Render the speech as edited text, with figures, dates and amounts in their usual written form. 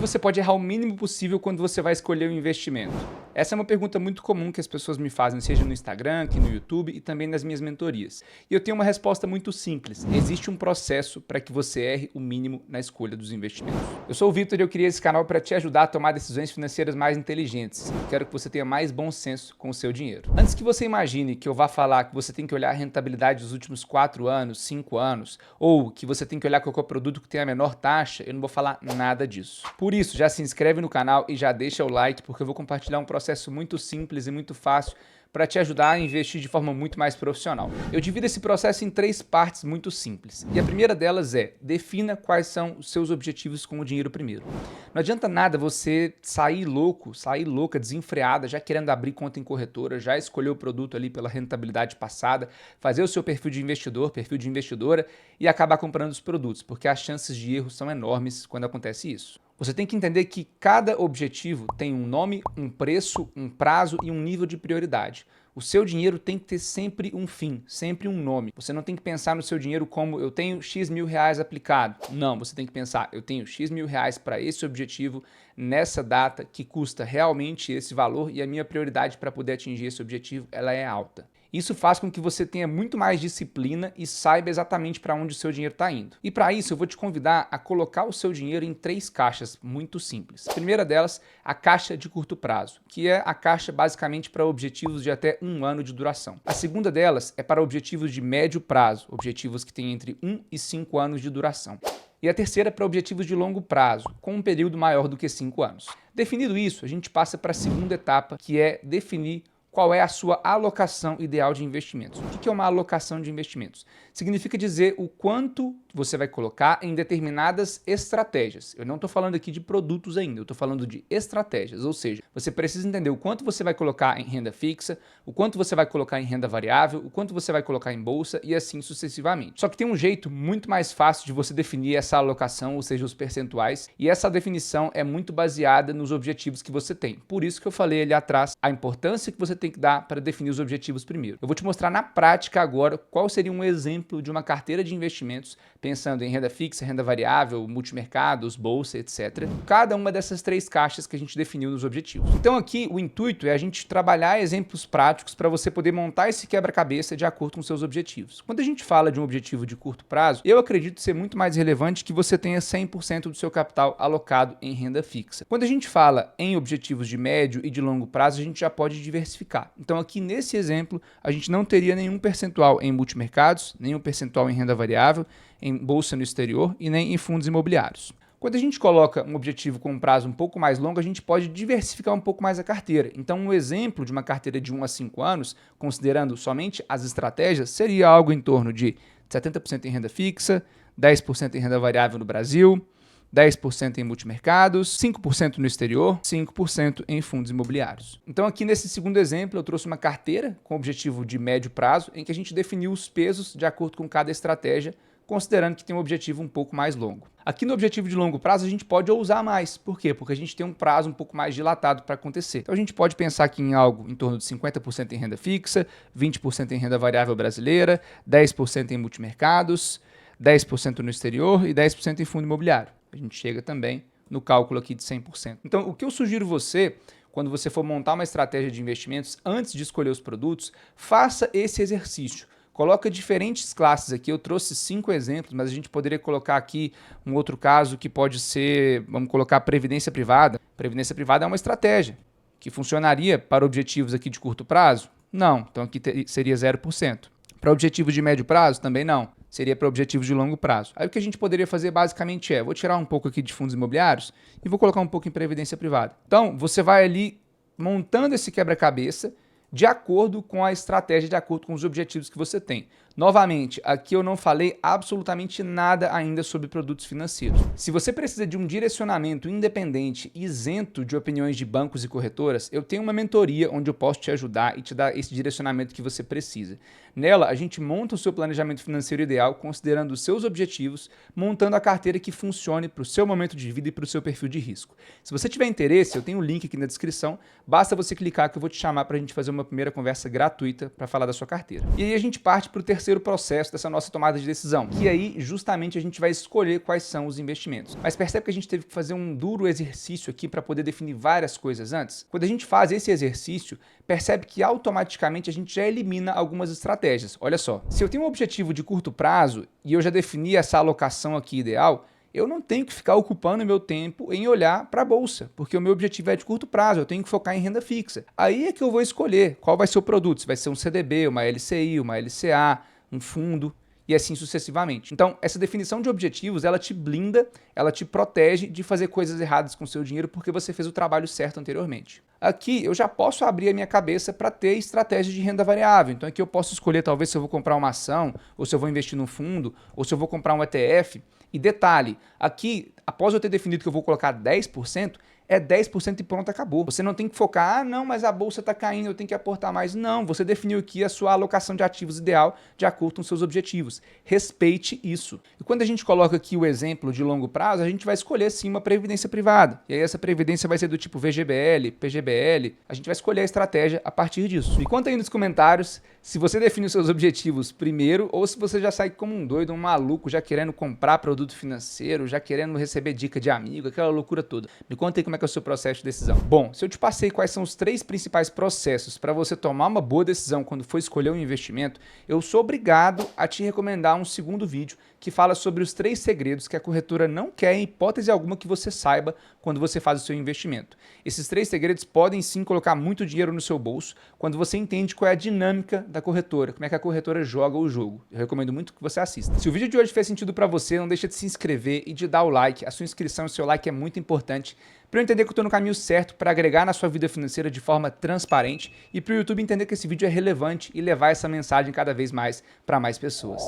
você pode errar o mínimo possível quando você vai escolher o investimento? Essa é uma pergunta muito comum que as pessoas me fazem, seja no Instagram, aqui no YouTube e também nas minhas mentorias. E eu tenho uma resposta muito simples. Existe um processo para que você erre o mínimo na escolha dos investimentos. Eu sou o Vitor e eu criei esse canal para te ajudar a tomar decisões financeiras mais inteligentes. Quero que você tenha mais bom senso com o seu dinheiro. Antes que você imagine que eu vá falar que você tem que olhar a rentabilidade dos últimos 4 anos, 5 anos, ou que você tem que olhar qual é o produto que tem a menor taxa, eu não vou falar nada disso. Por isso, já se inscreve no canal e já deixa o like, porque eu vou compartilhar um processo muito simples e muito fácil para te ajudar a investir de forma muito mais profissional. Eu divido esse processo em 3 partes muito simples. E a primeira delas é: defina quais são os seus objetivos com o dinheiro primeiro. Não adianta nada você sair louca, desenfreada, já querendo abrir conta em corretora, já escolher o produto ali pela rentabilidade passada, fazer o seu perfil de investidor, perfil de investidora e acabar comprando os produtos, porque as chances de erro são enormes quando acontece isso. Você tem que entender que cada objetivo tem um nome, um preço, um prazo e um nível de prioridade. O seu dinheiro tem que ter sempre um fim, sempre um nome. Você não tem que pensar no seu dinheiro como eu tenho X mil reais aplicado. Não, você tem que pensar, eu tenho X mil reais para esse objetivo, nessa data, que custa realmente esse valor e a minha prioridade para poder atingir esse objetivo, ela é alta. Isso faz com que você tenha muito mais disciplina e saiba exatamente para onde o seu dinheiro está indo. E para isso eu vou te convidar a colocar o seu dinheiro em 3 caixas muito simples. A primeira delas, a caixa de curto prazo, que é a caixa basicamente para objetivos de até 1 ano de duração. A segunda delas é para objetivos de médio prazo, objetivos que têm entre 1 e 5 anos de duração. E a terceira para objetivos de longo prazo, com um período maior do que 5 anos. Definido isso, a gente passa para a segunda etapa, que é definir qual é a sua alocação ideal de investimentos. O que é uma alocação de investimentos? Significa dizer o quanto você vai colocar em determinadas estratégias. Eu não estou falando aqui de produtos ainda, eu estou falando de estratégias, ou seja, você precisa entender o quanto você vai colocar em renda fixa, o quanto você vai colocar em renda variável, o quanto você vai colocar em bolsa e assim sucessivamente. Só que tem um jeito muito mais fácil de você definir essa alocação, ou seja, os percentuais, e essa definição é muito baseada nos objetivos que você tem. Por isso que eu falei ali atrás a importância que você tem que dar para definir os objetivos primeiro. Eu vou te mostrar na prática agora qual seria um exemplo de uma carteira de investimentos pensando em renda fixa, renda variável, multimercados, bolsa, etc. Cada uma dessas 3 caixas que a gente definiu nos objetivos. Então aqui o intuito é a gente trabalhar exemplos práticos para você poder montar esse quebra-cabeça de acordo com seus objetivos. Quando a gente fala de um objetivo de curto prazo, eu acredito ser muito mais relevante que você tenha 100% do seu capital alocado em renda fixa. Quando a gente fala em objetivos de médio e de longo prazo, a gente já pode diversificar. Então aqui nesse exemplo, a gente não teria nenhum percentual em multimercados, nenhum percentual em renda variável, em bolsa no exterior e nem em fundos imobiliários. Quando a gente coloca um objetivo com um prazo um pouco mais longo, a gente pode diversificar um pouco mais a carteira. Então um exemplo de uma carteira de 1 a 5 anos, considerando somente as estratégias, seria algo em torno de 70% em renda fixa, 10% em renda variável no Brasil, 10% em multimercados, 5% no exterior, 5% em fundos imobiliários. Então aqui nesse segundo exemplo eu trouxe uma carteira com objetivo de médio prazo em que a gente definiu os pesos de acordo com cada estratégia, considerando que tem um objetivo um pouco mais longo. Aqui no objetivo de longo prazo a gente pode ousar mais. Por quê? Porque a gente tem um prazo um pouco mais dilatado para acontecer. Então a gente pode pensar aqui em algo em torno de 50% em renda fixa, 20% em renda variável brasileira, 10% em multimercados, 10% no exterior e 10% em fundo imobiliário. A gente chega também no cálculo aqui de 100%. Então, o que eu sugiro você, quando você for montar uma estratégia de investimentos, antes de escolher os produtos, faça esse exercício. Coloca diferentes classes aqui, eu trouxe 5 exemplos, mas a gente poderia colocar aqui um outro caso que pode ser, vamos colocar previdência privada. Previdência privada é uma estratégia que funcionaria para objetivos aqui de curto prazo? Não, então aqui seria 0%. Para objetivos de médio prazo? Também não. Seria para objetivos de longo prazo. Aí o que a gente poderia fazer basicamente vou tirar um pouco aqui de fundos imobiliários e vou colocar um pouco em previdência privada. Então, você vai ali montando esse quebra-cabeça de acordo com a estratégia, de acordo com os objetivos que você tem. Novamente, aqui eu não falei absolutamente nada ainda sobre produtos financeiros. Se você precisa de um direcionamento independente, isento de opiniões de bancos e corretoras, eu tenho uma mentoria onde eu posso te ajudar e te dar esse direcionamento que você precisa. Nela, a gente monta o seu planejamento financeiro ideal, considerando os seus objetivos, montando a carteira que funcione para o seu momento de vida e para o seu perfil de risco. Se você tiver interesse, eu tenho o link aqui na descrição, basta você clicar que eu vou te chamar para a gente fazer uma primeira conversa gratuita para falar da sua carteira. E aí a gente parte para o terceiro terceiro processo dessa nossa tomada de decisão, que aí justamente a gente vai escolher quais são os investimentos. Mas percebe que a gente teve que fazer um duro exercício aqui para poder definir várias coisas antes? Quando a gente faz esse exercício, percebe que automaticamente a gente já elimina algumas estratégias. Olha só, se eu tenho um objetivo de curto prazo e eu já defini essa alocação aqui ideal, eu não tenho que ficar ocupando meu tempo em olhar para a bolsa, porque o meu objetivo é de curto prazo, eu tenho que focar em renda fixa. Aí é que eu vou escolher qual vai ser o produto, se vai ser um CDB, uma LCI, uma LCA, um fundo e assim sucessivamente. Então, essa definição de objetivos, ela te blinda, ela te protege de fazer coisas erradas com o seu dinheiro porque você fez o trabalho certo anteriormente. Aqui eu já posso abrir a minha cabeça para ter estratégia de renda variável. Então aqui eu posso escolher talvez se eu vou comprar uma ação, ou se eu vou investir num fundo, ou se eu vou comprar um ETF. E detalhe, aqui, após eu ter definido que eu vou colocar 10%, é 10% e pronto, acabou. Você não tem que focar, não, mas a bolsa está caindo, eu tenho que aportar mais. Não, você definiu aqui a sua alocação de ativos ideal de acordo com seus objetivos. Respeite isso. E quando a gente coloca aqui o exemplo de longo prazo, a gente vai escolher sim uma previdência privada. E aí essa previdência vai ser do tipo VGBL, PGBL, a gente vai escolher a estratégia a partir disso. Me conta aí nos comentários se você define os seus objetivos primeiro ou se você já sai como um doido, um maluco, já querendo comprar produto financeiro, já querendo receber dica de amigo, aquela loucura toda. Me conta aí como é que é o seu processo de decisão. Bom, se eu te passei quais são os 3 principais processos para você tomar uma boa decisão quando for escolher um investimento, eu sou obrigado a te recomendar um segundo vídeo que fala sobre os 3 segredos que a corretora não quer em hipótese alguma que você saiba quando você faz o seu investimento. Esses 3 segredos podem sim colocar muito dinheiro no seu bolso quando você entende qual é a dinâmica da corretora, como é que a corretora joga o jogo. Eu recomendo muito que você assista. Se o vídeo de hoje fez sentido para você, não deixa de se inscrever e de dar o like. A sua inscrição e o seu like é muito importante para eu entender que eu estou no caminho certo para agregar na sua vida financeira de forma transparente e para o YouTube entender que esse vídeo é relevante e levar essa mensagem cada vez mais para mais pessoas.